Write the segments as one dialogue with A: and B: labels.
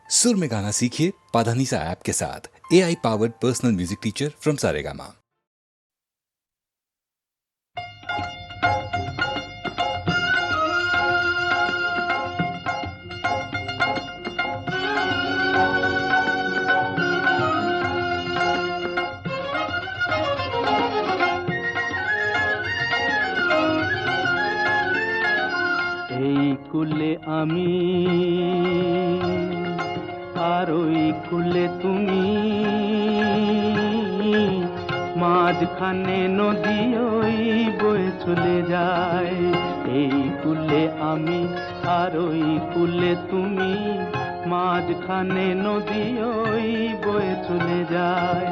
A: सुर में गाना सीखिए पाधानीसा ऐप के साथ। AI powered personal music teacher from Saregama.
B: এই কুলে আমি আর ওই কুলে তুমি, মাঝখানে নদী ওই বয়ে চলে যায়। এই কুলে আমি আর ওই কুলে তুমি, মাঝখানে নদী ওই বয়ে চলে যায়।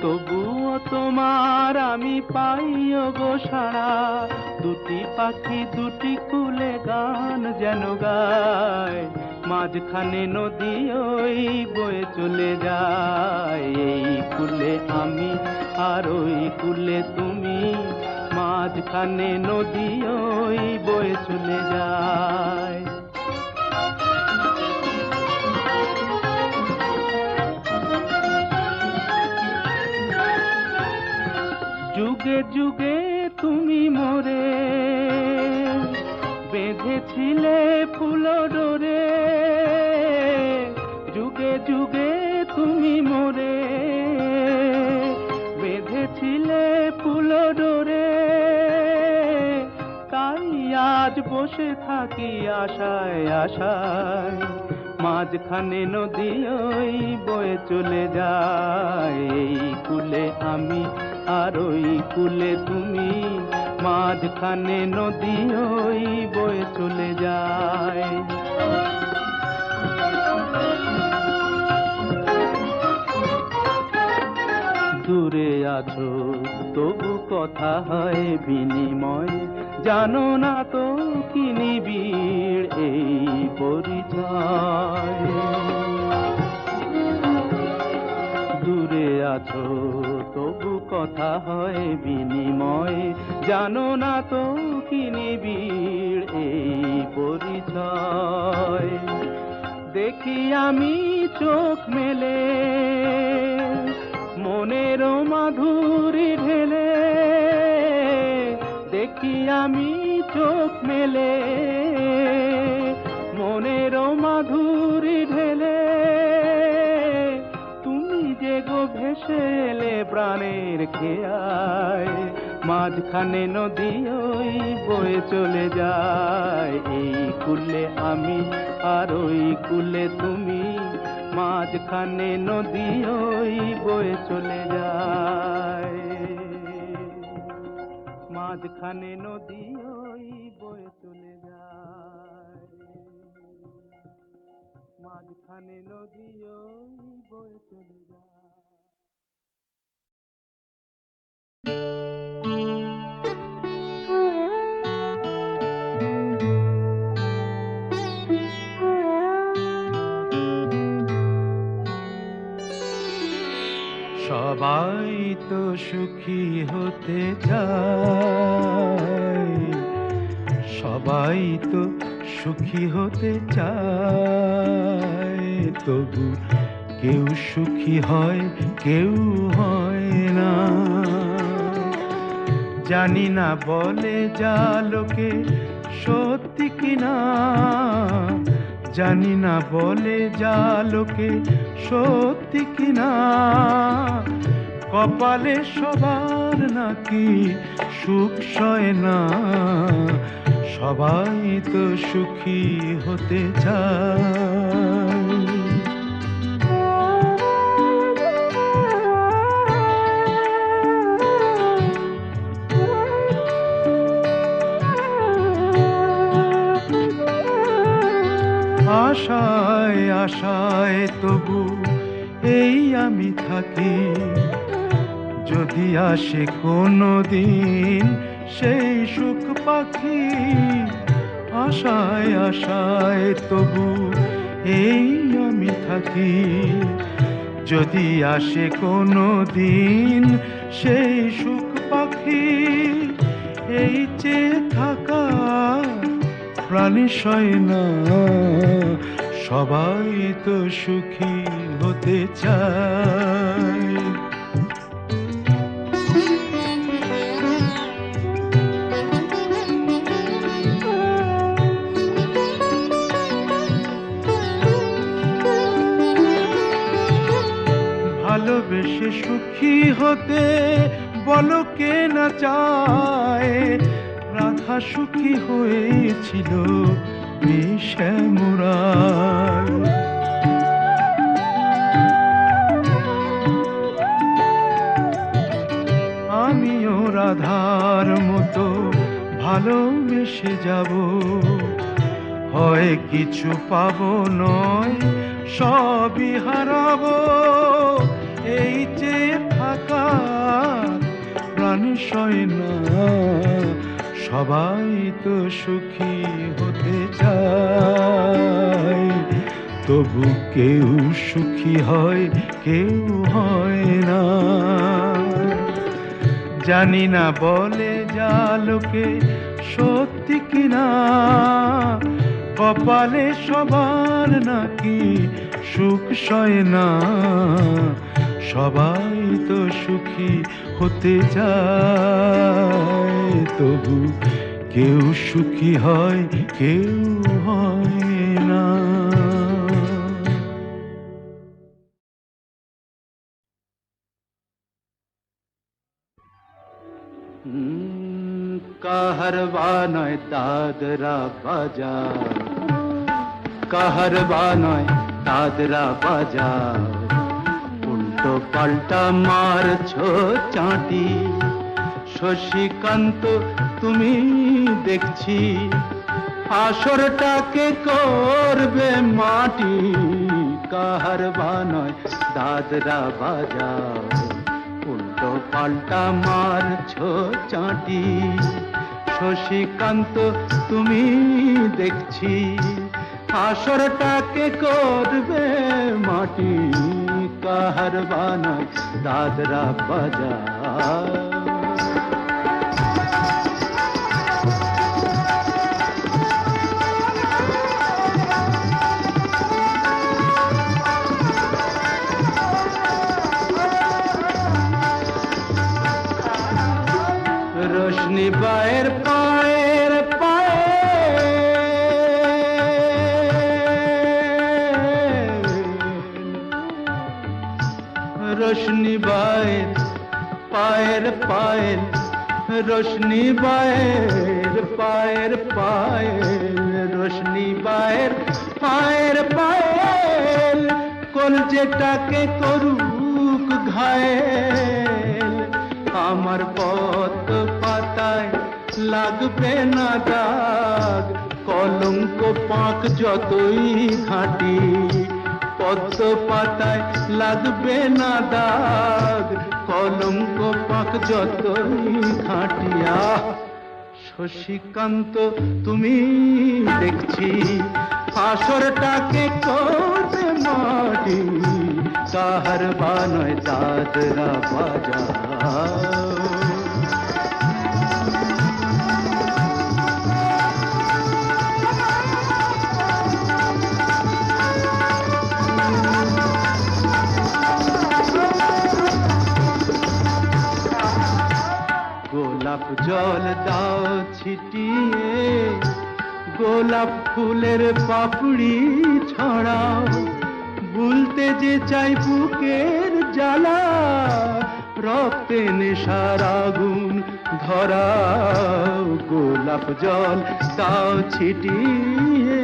B: তবুও তোমার আমি পাইও গো সাড়া, দুটি পাখি দুটি কুলে গান যেন গায়। মাঝখানে নদী ওই বয়ে চলে যায়। এই কুলে আমি আর ওই কুলে তুমি, মাঝখানে নদী ওই বয়ে চলে যায়। যুগে যুগে তুমি মোরে বেঁধেছিলে ফুল ডোরে, যুগে যুগে তুমি মোরে বেঁধেছিলে ফুল ডোরে। তাই আজ বসে থাকি আশায় আশায়, মাঝখানে নদী ওই বয়ে চলে যায়। এই কুলে আমি আর ওই কুলে তুমি, মাঝখানে নদী ওই বয়ে চলে যায়। দূরে আছো তবু কথা হয় বিনিময়, জানো না তো কি নিবিড় এই পরিচয়। দূরে আছো তবু কথা হয় বিনিময়, জানো না তো কি নিবিড় এই পরিচয়। দেখি আমি চোখ মেলে মনের মাধুরী ঢেলে, দেখি আমি চোখ মেলে মনের মাধুরী ঢেলে। তুমি যে গো ভেসে এলে প্রাণের খেয়ায়, মাঝখানে নদী ওই বয়ে চলে যায়। এই কুলে আমি আর ওই কুলে তুমি, মাঝখানে নদী ওই বয়ে চলে যায়। মাঝখানে নদী ওই বয়ে চলে যায়। মাঝখানে নদী ওই বয়ে চলে যায়।
C: সবাই তো সুখী হতে চায়, সবাই তো সুখী হতে চায়, তবু কেউ সুখী হয় কেউ হয় না। জানি না বলে যা লোকে সত্যি কিনা, জানি না বলে যা লোকে সত্যি কিনা। কপালে সবার নাকি সুখ সয় না, সবাই তো সুখী হতে চায়। আশায় আশায় তবু এই আমি থাকি, যদি আসে কোনো দিন সেই সুখ পাখি। আশায় আশায় তবু এই আমি থাকি, যদি আসে কোনো দিন সেই সুখ পাখি। এই চেয়ে থাকা প্রাণী সয় না, সবাই তো সুখী হতে চায়। ভালোবেসে সুখী হতে বলো কে না চায়। রাধা সুখী হয়েছিল শ্যামরায়। আমিও রাধার মতো ভালোবেসে যাব, হয় কিছু পাবো নয় সবই হারাবো। এই যে থাকা প্রাণ সয় না, সবাই তো সুখী হতে চায়। তবু কেউ সুখী হয়, কেউ হয় না। জানি না বলে যা লোকে সত্যি কিনা, কপালে সবার নাকি সুখ সয় না। সবাই তো সুখী হতে চায়, তবু কেউ সুখী হয়, কেউ হয় না।
B: কাহারবা নয় দাদরা বাজার, কাহারবা নয় দাদরা বাজার। উল্টো পাল্টা মারছো চাঁটি, শশীকান্ত তুমি দেখছি আসরটাকে করবে মাটি। কাহারবা নয় দাদরা বাজার, উল্টো পাল্টা মারছো চাঁটি। শশীকান্ত তুমি দেখছি আসরটাকে করবে মাটি। কাহারবা নয় দাদরা বাজার। रोशनी बाहर पाएर पाए, रोशनी बाहर पाएर पायल, रोशनी बाहर पाएर पायल, रोशनी बाहर पाएर पायल। কলজেটাকে করুক ঘায়েল, আমার পথ পাতায় লাগবে না দাগ। কলঙ্ক পাক যতই ঘাঁটি, পদ্ম পাতায় লাগবে না দাগ। কলঙ্ক পাক যতই ঘাঁটিয়া। শশীকান্ত তুমি দেখছি আসরটাকে করবে মাটি। কাহারবা নয় দাদরা বাজার। গোলাপ জল দাও ছিটিয়ে, গোলাপ ফুলের পাপড়ি ছড়াও। ভুলতে যে চাই বুকের জ্বালা, রক্তে নেশার আগুন ধরাও। গোলাপ জল দাও ছিটিয়ে,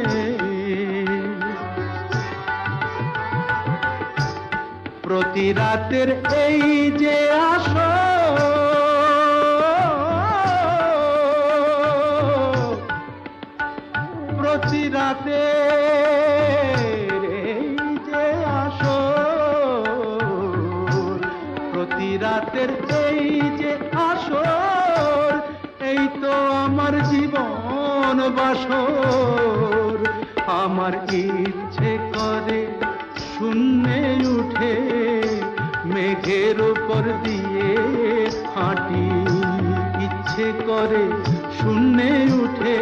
B: প্রতি রাতের এই যে আসর, প্রতি রাতে যে আসর, প্রতি রাতের এই যে আসর। এই তো আমার জীবন বাসর। আমার ইচ্ছে করে শূন্যে উঠে মেঘের উপর দিয়ে হাঁটি। ইচ্ছে করে শূন্যে উঠে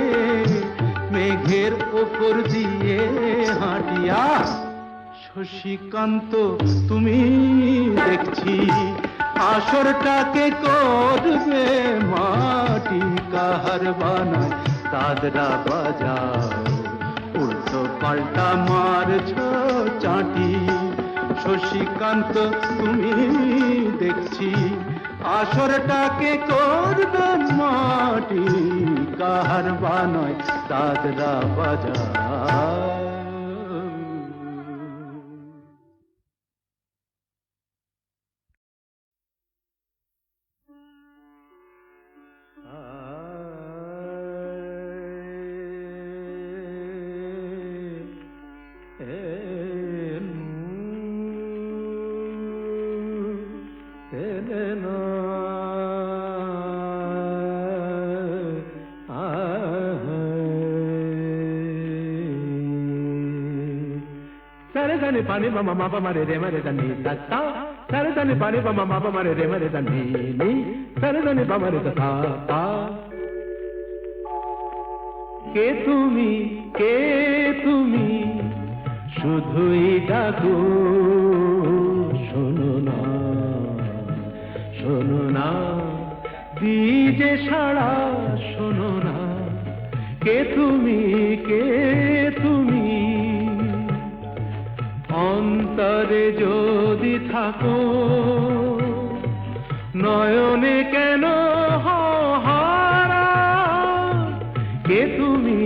C: মেঘের ওপর দিয়ে হাঁটিয়া। শশীকান্ত তুমি দেখছি আসরটাকে করবে মাটি, কাহার বানায় দাদরা বাজাও, উল্টো পাল্টা মারছ চাটি। শশীকান্ত তুমি দেখছি আসরটাকে করবে মাটি, কাহার বানায় দাদরা বাজাও।
B: సరదని పని మమ మప మరి రే మరి దని తత్త సరదని పని మమ మప మరి రే మరి దని ని సరదని పమరి తథా কে তুমি শুধুই ডাকো, শোনো না দিজে সাড়া, শোনো না কে তুমি অন্তরে যদি থাকো, নয়নে কেন হারা, কে তুমি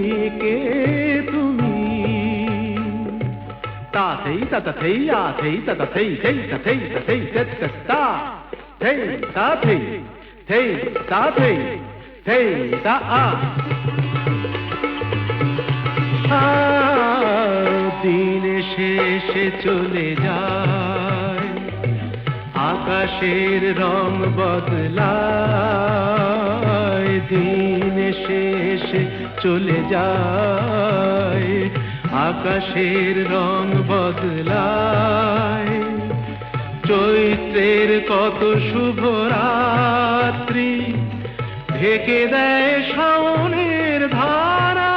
B: তাতেই তাতেই আতেই তাতেই থেই তাতেই তাতেই তা থেই তাতেই থেই তাতেই থেই তা
C: দিন শেষে চলে যায়, আকাশের রং বদলায়। দিন শেষে চলে যায়, আকাশের রং বদলায়। চৈত্রের কত শুভ রাত্রি ঢেকে দেয় শাওনের ধারা,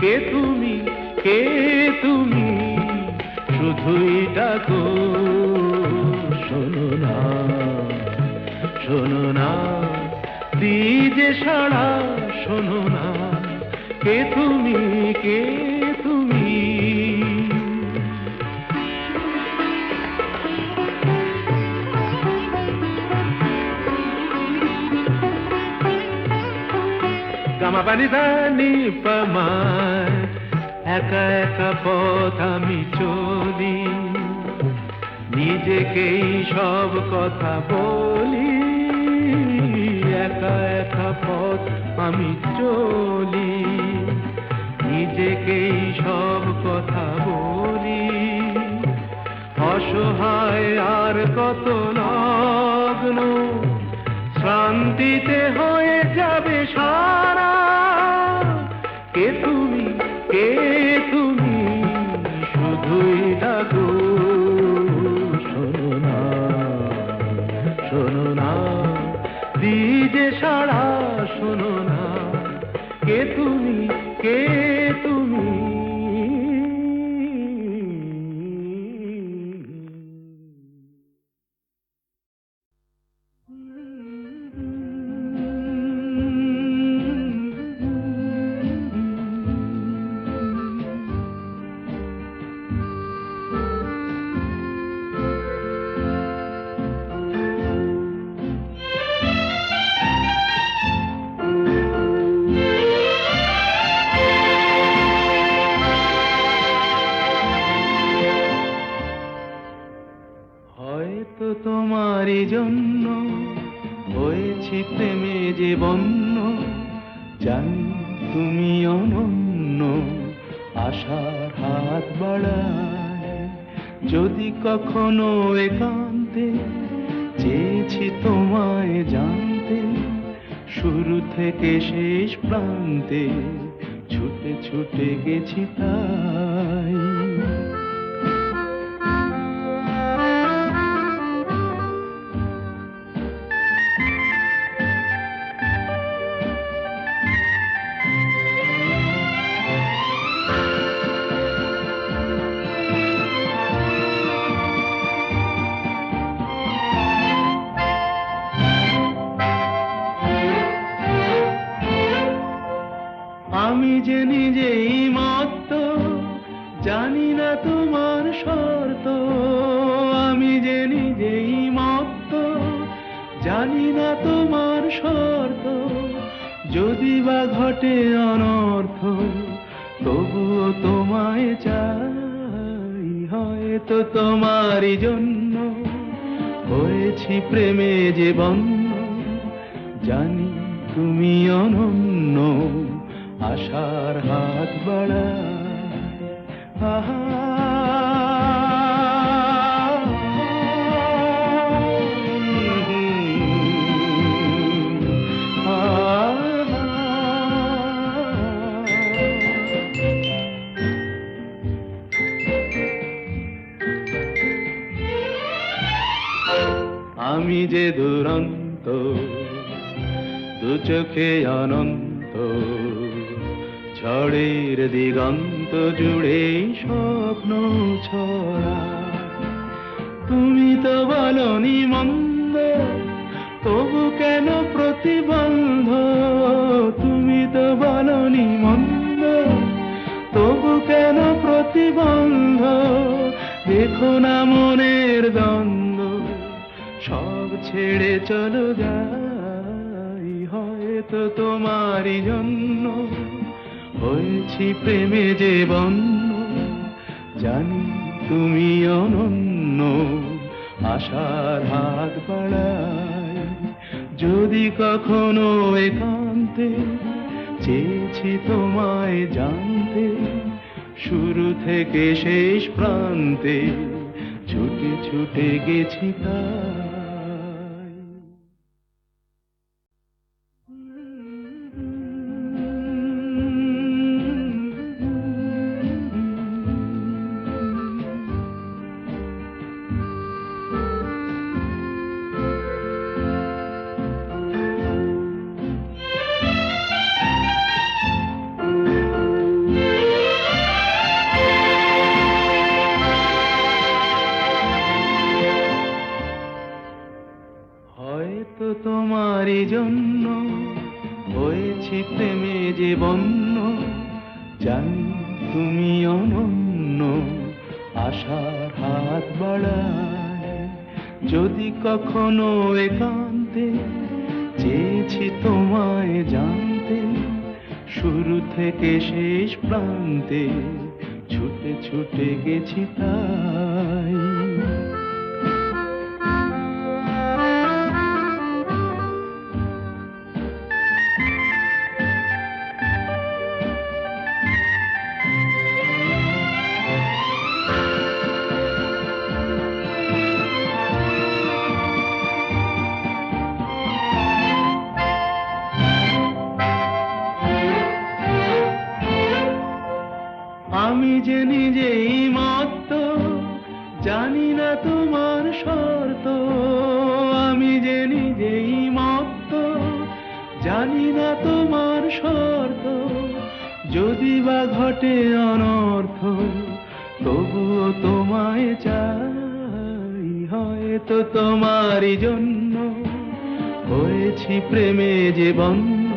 C: কে তুমি শুধুই ডাকো, শোনো না দিজে সাড়া, শোনো না কে তুমি
B: গামা পানি ধানি পামায়,
C: একা একা পথ আমি চলি, নিজেকেই সব কথা বলি। একা একা পথ আমি চলি, নিজেকেই সব কথা বলি। অসহায় আর কত লগ্ন, শান্তিতে হয়ে যাবে সারা, কে তুমি শুধুই ডাকো, শোনো না দিজে সাড়া, শোনো না কে তুমি হয়তো তোমারই জন্য হয়েছি প্রেমে যে বন্য, জানি তুমি অনন্য, আশার হাত বাড়ায়। যদি কখনো একান্তে চেয়েছি তোমায় জানতে, শুরু থেকে শেষ প্রান্তে ছুটে ছুটে গেছি তাই। না তোমার শর্ত, আমি যে নিজেই মত্ত, জানি না তোমার শর্ত, যদি বা ঘটে অনর্থ, তবুও তোমায় চাই। হয়তো তোমারই জন্য হয়েছি প্রেমে যে বন্য, জানি তুমি অনন্য, আশার হাত বাড়ায়। আহা আমি যে দুরন্ত, দু চোখে অনন্ত, ঝড়ের দিগন্ত জুড়ে স্বপ্ন ছড়া। তুমি তো বলনি মন্দ, তবু কেন প্রতিবন্ধ? তুমি তো বলনি মন্দ, তবু কেন প্রতিবন্ধ? দেখো না মনের দ্বন্দ্ব, সব ছেড়ে চলো যাই। হয়তো তোমারই জন্য হয়েছি প্রেমে যে বন্য, জানি তুমি অনন্য, আশার হাত বাড়ায়। যদি কখনো একান্তে চেয়েছি তোমায় জানতে, শুরু থেকে শেষ প্রান্তে ছুটে ছুটে গেছি তাই। হয়তো তোমারই জন্য হয়েছি প্রেমে যে বন্য, জানি তুমি অনন্য, আশার হাত বাড়ায়। যদি কখনো একান্তে চেয়েছি তোমায় জানতে, শুরু থেকে শেষ প্রান্তে ছুটে ছুটে গেছি তাই। আমি যে নিজেই মত্ত, জানি না তোমার শর্ত। আমি যে নিজেই মত্ত, জানি না তোমার শর্ত, যদি বা ঘটে অনর্থ, তবুও তোমায় চাই। হয়তো তোমারই জন্য হয়েছি প্রেমে যে বন্য,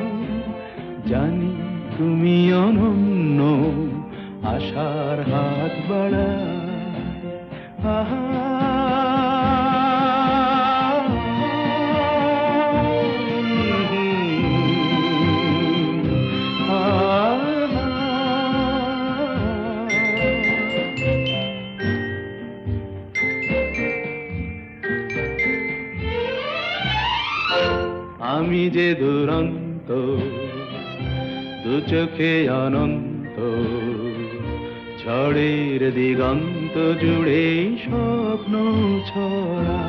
C: জানি তুমি অনন্য, আশার হাত বাড়ায়। আহা আমি যে দুরন্ত, দু চোখে অনন্ত, ঝড়ের দিগন্ত জুড়ে স্বপ্ন ছড়া।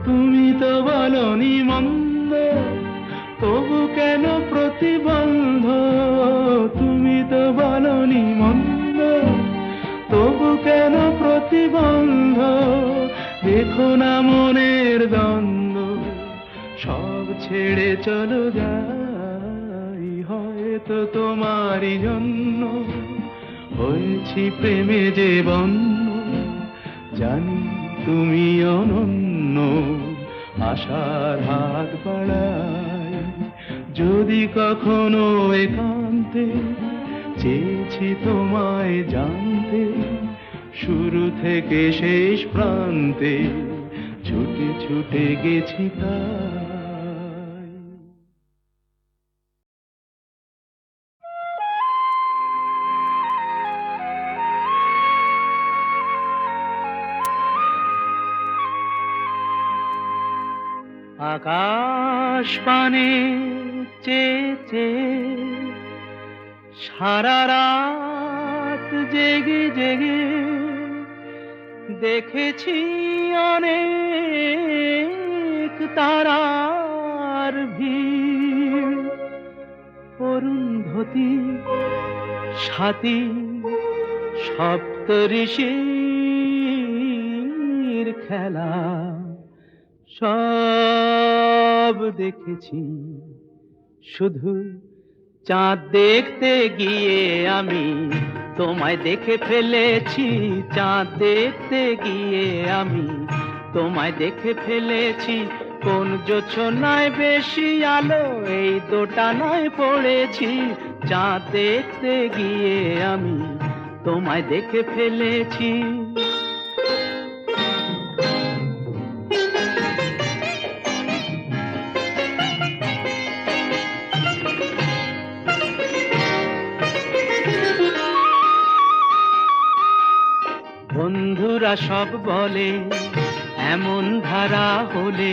C: তুমি তো বলনি মন্দ, তবু কেন প্রতিবন্ধ? তুমি তো বলনি মন্দ, তবু কেন প্রতিবন্ধ? দেখো না মনের দ্বন্দ্ব, সব ছেড়ে চলো যাই। হয়তো তোমারই জন্য হয়েছি প্রেমে যে বন্য, জানি তুমি অনন্য, আশার হাত বাড়ায়। যদি কখনো একান্তে চেয়েছি তোমায় জানতে, শুরু থেকে শেষ প্রান্তে ছুটে ছুটে গেছি তাই।
B: আকাশ পানে চেয়ে চেয়ে সারা রাত জেগে জেগে দেখেছি অনেক তারার ভিড়, অরুন্ধতী সাথী সপ্তঋষির খেলা সব দেখেছি। শুধু চাঁদ দেখতে গিয়ে আমি তোমায় দেখে ফেলেছি, চাঁদ দেখতে গিয়ে আমি তোমায় দেখে ফেলেছি। কোন জোছনায় বেশি আলো এই দোটানায় পড়েছি, চাঁদ দেখতে গিয়ে আমি তোমায় দেখে ফেলেছি। বন্ধুরা সব বলে এমন ধারা হলে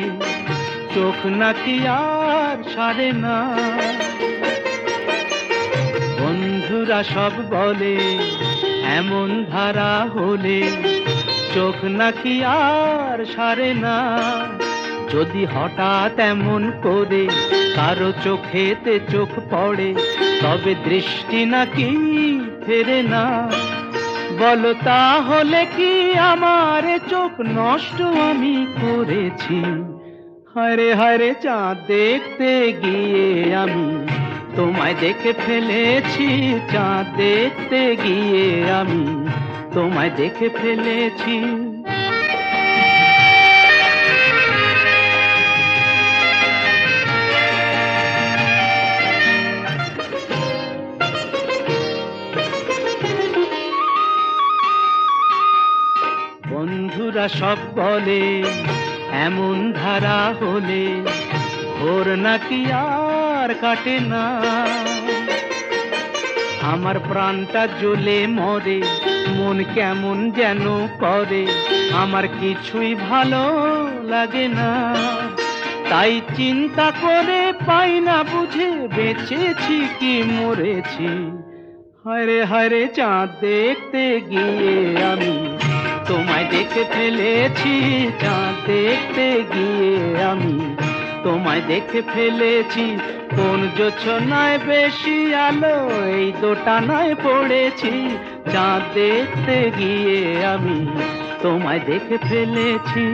B: চোখ নাকি আর সারে না। বন্ধুরা সব বলে এমন ধারা হলে চোখ নাকি আর সারে না। যদি হঠাৎ এমন করে কারো চোখেতে চোখ পড়ে তবে দৃষ্টি নাকি ফেরে না। বলো তাহলে কি আমার চোখ নষ্ট আমি করেছি? হায়রে হায়রে চাঁদ দেখতে গিয়ে আমি তোমায় দেখে ফেলেছি, চাঁদ দেখতে গিয়ে আমি তোমায় দেখে ফেলেছি। বন্ধুরা সব বলে এমন ধারা হলে ভোর নাকি আর কাটে না। আমার প্রাণটা জ্বলে মরে, মন কেমন যেন করে, আমার কিছুই ভালো লাগে না। তাই চিন্তা করে পাই না বুঝে বেঁচেছি কি মরেছি। হায়রে হায়রে চাঁদ দেখতে গিয়ে আমি তোমায় দেখে ফেলেছি, চাঁদ দেখতে গিয়ে আমি তোমায় দেখে ফেলেছি। কোন জোছনায় বেশি আলো এই দোটানায় পড়েছি, চাঁদ দেখতে গিয়ে আমি তোমায় দেখে ফেলেছি।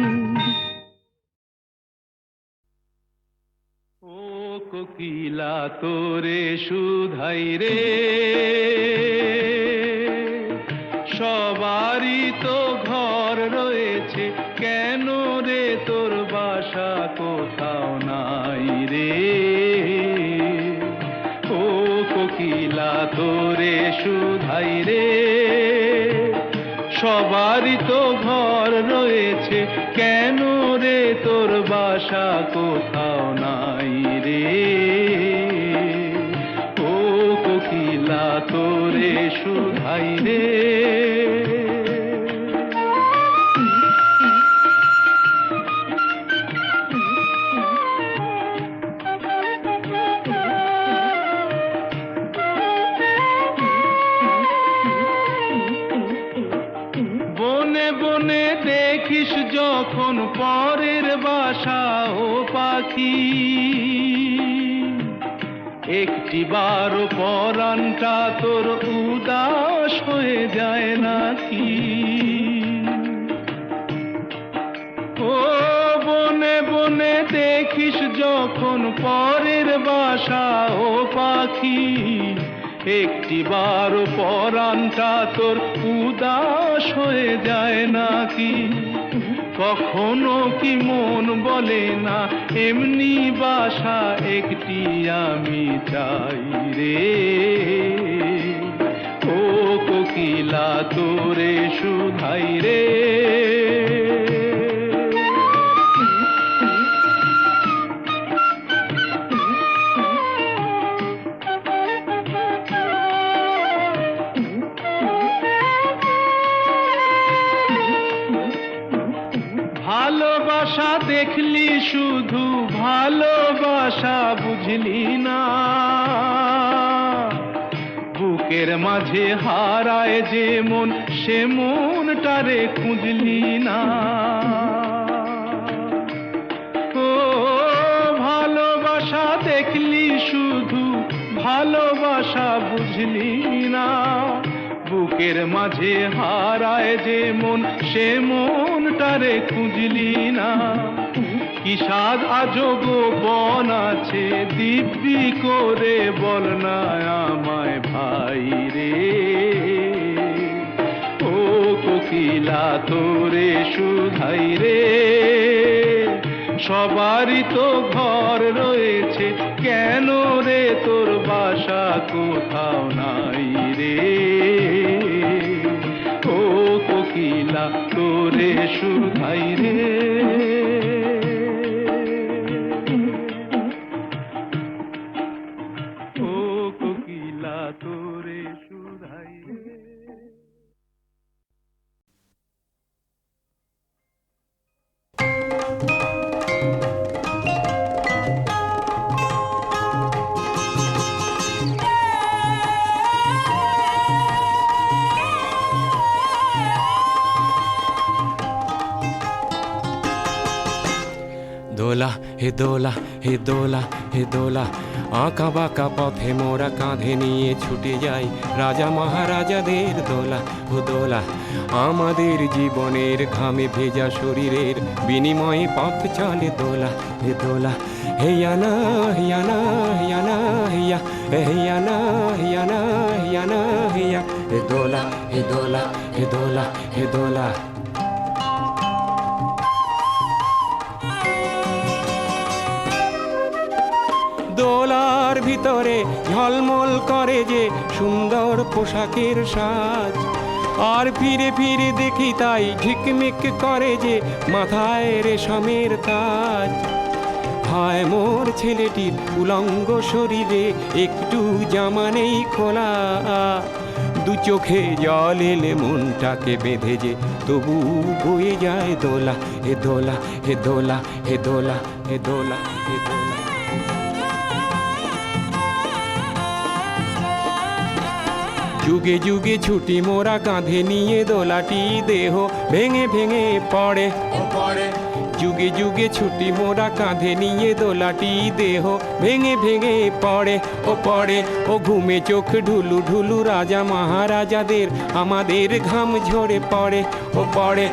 C: ও কোকিলা তোরে শুধাই রে, সবারই তো ঘর রয়েছে, কেন রে তোর বাসা কোথাও নাই রে। ও কোকিলা তোরে শুধাই রে, সবারই তো ঘর রয়েছে, কেন রে তোর বাসা কোথাও নাই রে। ও কোকিলা তোরে শুধাই রে। বনে বনে দেখিস যখন পরের বাসা ও পাখি, একটি বার পরানটা তোর উদাস হয়ে যায় নাকি। ও বনে বনে দেখিস যখন পরের বাসা ও পাখি, একটি বার পরানটা তোর উদাস হয়ে যায় নাকি। কখনো কি মন বলে না এমনি বাসা একটি আমি চাই রে। কোকিলা তোরে শুধাই রে। ভালোবাসা দেখলি শুধু, ভালোবাসা বুঝলি না, বুকের মাঝে হারায় যে মন, সে মনটারে খুঁজলি না। ও ভালোবাসা দেখলি শুধু, ভালোবাসা বুঝলি না, বুকের মাঝে হারায় যে মন, সে মনটারে খুঁজলি না। কি স্বাদ আজব বন আছে, দিব্যি করে বল না আমায় ভাই রে। ও কোকিলা তোরে শুধাই রে। সবারই তো ঘর রয়েছে, কেন রে তোর বাসা কোথাও নাই রে। ও কোকিলা তোরে শুধাই রে। ও কোকিলা তোরে শুধাই রে।
D: দোলা হে দোলা হে দোলা হে দোলা, আঁকা বাঁকা পথে মোরা কাঁধে নিয়ে ছুটে যাই রাজা মহারাজাদের দোলা। ও দোলা আমাদের জীবনের ঘামে ভেজা শরীরের বিনিময়ে পথ চলে দোলা। হে দোলা হেয়ানা হেয়ানা হেয়ানা হেয়া, হেয়ানা হেয়ানা হেয়ানা হেয়া। হে দোলা হে দোলা হে দোলা হে দোলা। দোলার ভিতরে ঝলমল করে যে সুন্দর পোশাকের সাজ, আর ফিরে ফিরে দেখি তাই ঝিকমিক করে যে মাথায় রেশমের তাজ। হায় মোর ছেলেটির উলঙ্গ শরীরে একটু জামা নেই খোলা, দু চোখে জল এলে মনটাকে বেঁধে যে তবু বয়ে যায় দোলা। হে দোলা হে দোলা হে দোলা হে দোলা হে দোলা। যুগে যুগে ছুটি মোরা কাঁধে নিয়ে দোলাটি দেহ ভেঙে ভেঙে পড়ে পড়ে। যুগে যুগে ছুটি মোরা কাঁধে নিয়ে দোলাটি দেহ ভেঙে ভেঙে পড়ে পড়ে। ও ঘুমে চোখ ঢুলু ঢুলু রাজা মহারাজাদের আমাদের ঘাম ঝরে পড়ে পড়ে।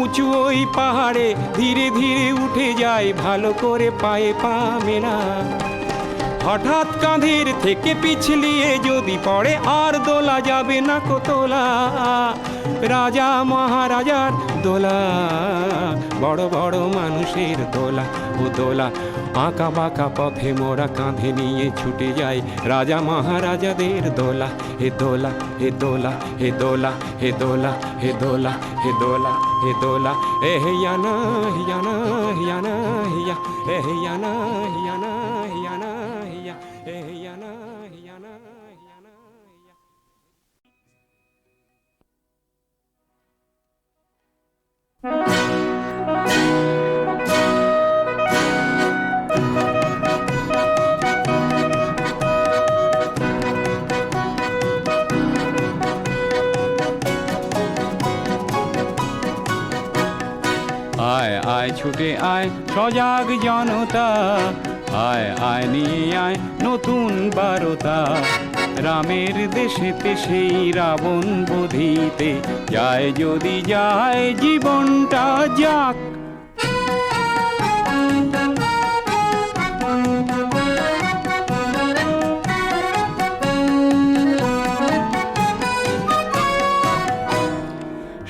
D: উঁচু ওই পাহাড়ে ধীরে ধীরে উঠে যায়, ভালো করে পায়ে পা মেলা। হঠাৎ কাঁধের থেকে পিছলিয়ে যদি পড়ে আর দোলা যাবে না কো তোলা। রাজা মহারাজার দোলা, বড় বড় মানুষের দোলা। ও দোলা আঁকা বাঁকা পথে মোরা কাঁধে নিয়ে ছুটে যাই রাজা মহারাজাদের দোলা। হে দোলা হে দোলা হে দোলা হে দোলা হে দোলা হে দোলা হে দোলা। এ হিয়ানা হিয়ানা হিয়ানা হিয়া, এ হিয়ানা হিয়ানা হিয়ানা হিয়া, এ হিয়ানা হিয়ানা হিয়ানা হিয়া। আয় আয় ছুটে আয় সজাগ জনতা, আয় আয় নিয়ে আয় নতুন বারতা। রামের দেশেতে সেই রাবণ বধিতে যায় যদি যায় জীবনটা যাক।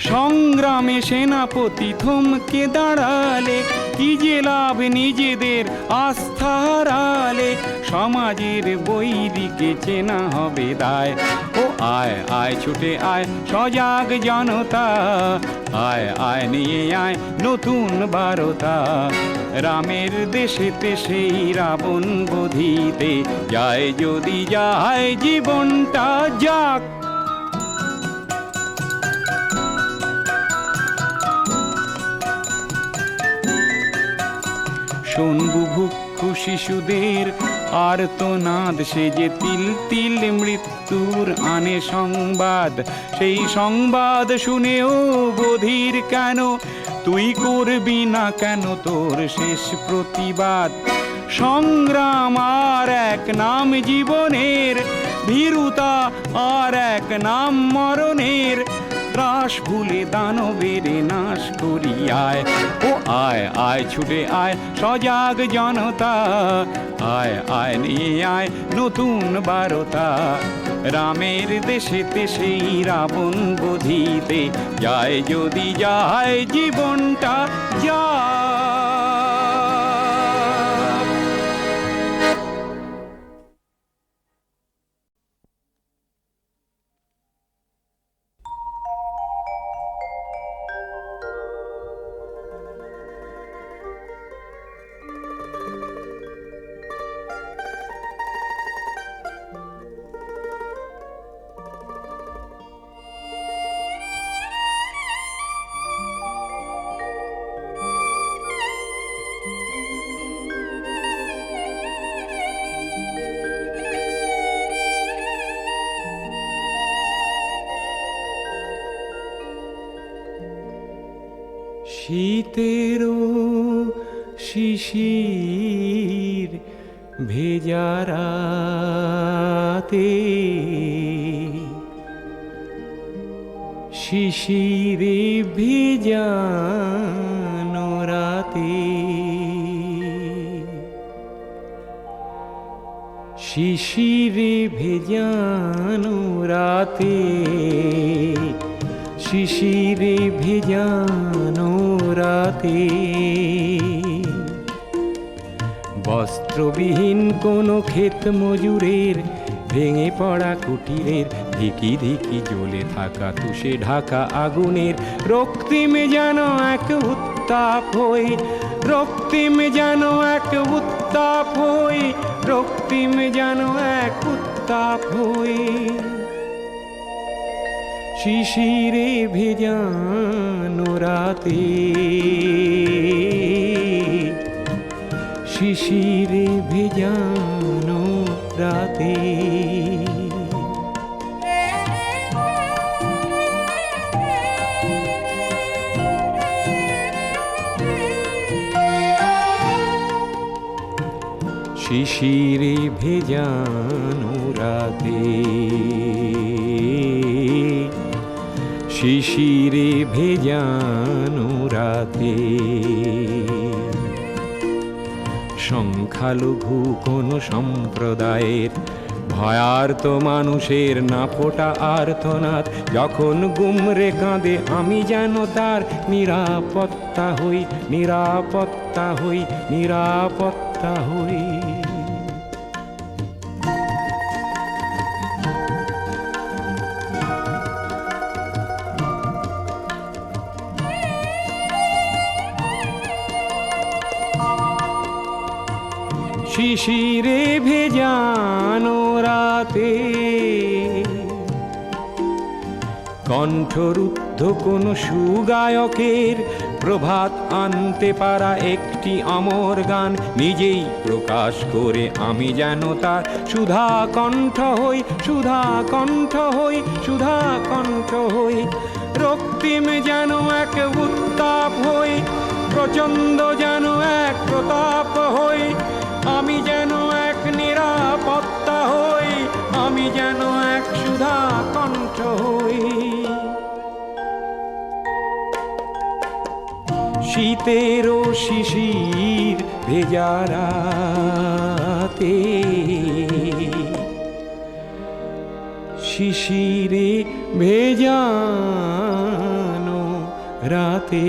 D: সংগ্রামে সেনাপতি থমকে দাঁড়ালে কি যে লাভ নিজেদের আস্থা হারালে, সমাজের বৈরিকে চেনা হবে দায়। ও আয় আয় ছুটে আয় সজাগ জনতা, আয় আয় নিয়ে আয় নতুন বারতা। রামের দেশেতে সেই রাবণ বধিতে, যায় যদি যায় জীবনটা যাক। শোন বুভুক্ষু শিশুদের আর্তনাদ, সে যে তিল তিল মৃত্যুর আনে সংবাদ। সেই সংবাদ শুনেও বধির কেন, তুই করবি না কেন তোর শেষ প্রতিবাদ? সংগ্রাম আর এক নাম জীবনের, ভীরুতা আর এক নাম মরণের। ত্রাস ভুলে দানবের নাশ করি আয়। ও আয় আয় ছুটে আয় সজাগ জনতা, আয় আয় নিয়ে আয় নতুন বারতা। রামের দেশেতে সেই রাবণ বধিতে, যায় যদি যায় জীবনটা যায়। শীতেরও শিশির ভেজা রাতে, শিশিরে ভেজানো রাতে, শিশিরে ভেজানো রাতে, শিশিরে ভেজানো রাতে। বস্ত্রবিহীন কোনো ক্ষেত মজুরের, ভেঙে পড়া কুটিরের, ধিকি ধিকি জ্বলে থাকা তুষে ঢাকা আগুনের। রক্তিম যেন এক উত্তাপ হই, রক্তিম যেন এক উত্তাপ হই, রক্তিম যেন এক উত্তাপ হই। শিশিরে ভেজানো রাতে, শিশিরে ভেজানো রাতে। শিশিরে ভেজানো রাতে, শিশিরে ভেজানো রাতে। সংখ্যালঘু কোন সম্প্রদায়ের, ভয়ার্ত মানুষের না ফোটা আর্তনাদ, যখন গুমরে কাঁদে আমি যেন তার নিরাপত্তা হই, নিরাপত্তা হই, নিরাপত্তা হই। শিশিরে ভেজানো রাতে, কণ্ঠরুদ্ধ কোন সুগায়কের প্রভাত আনতে পারা একটি অমর গান, নিজেই প্রকাশ করে আমি যেন তার সুধা কণ্ঠ হই, সুধা কণ্ঠ হই, সুধা কণ্ঠ হই। রক্তিম যেন এক উত্তাপ হই, প্রচণ্ড যেন এক প্রতাপ হই। আমি যেন এক নিরাপত্তা হই, আমি যেন এক সুধা কণ্ঠ হই। শীতেরও শিশির ভেজা রাতে, শিশিরে ভেজানো রাতে।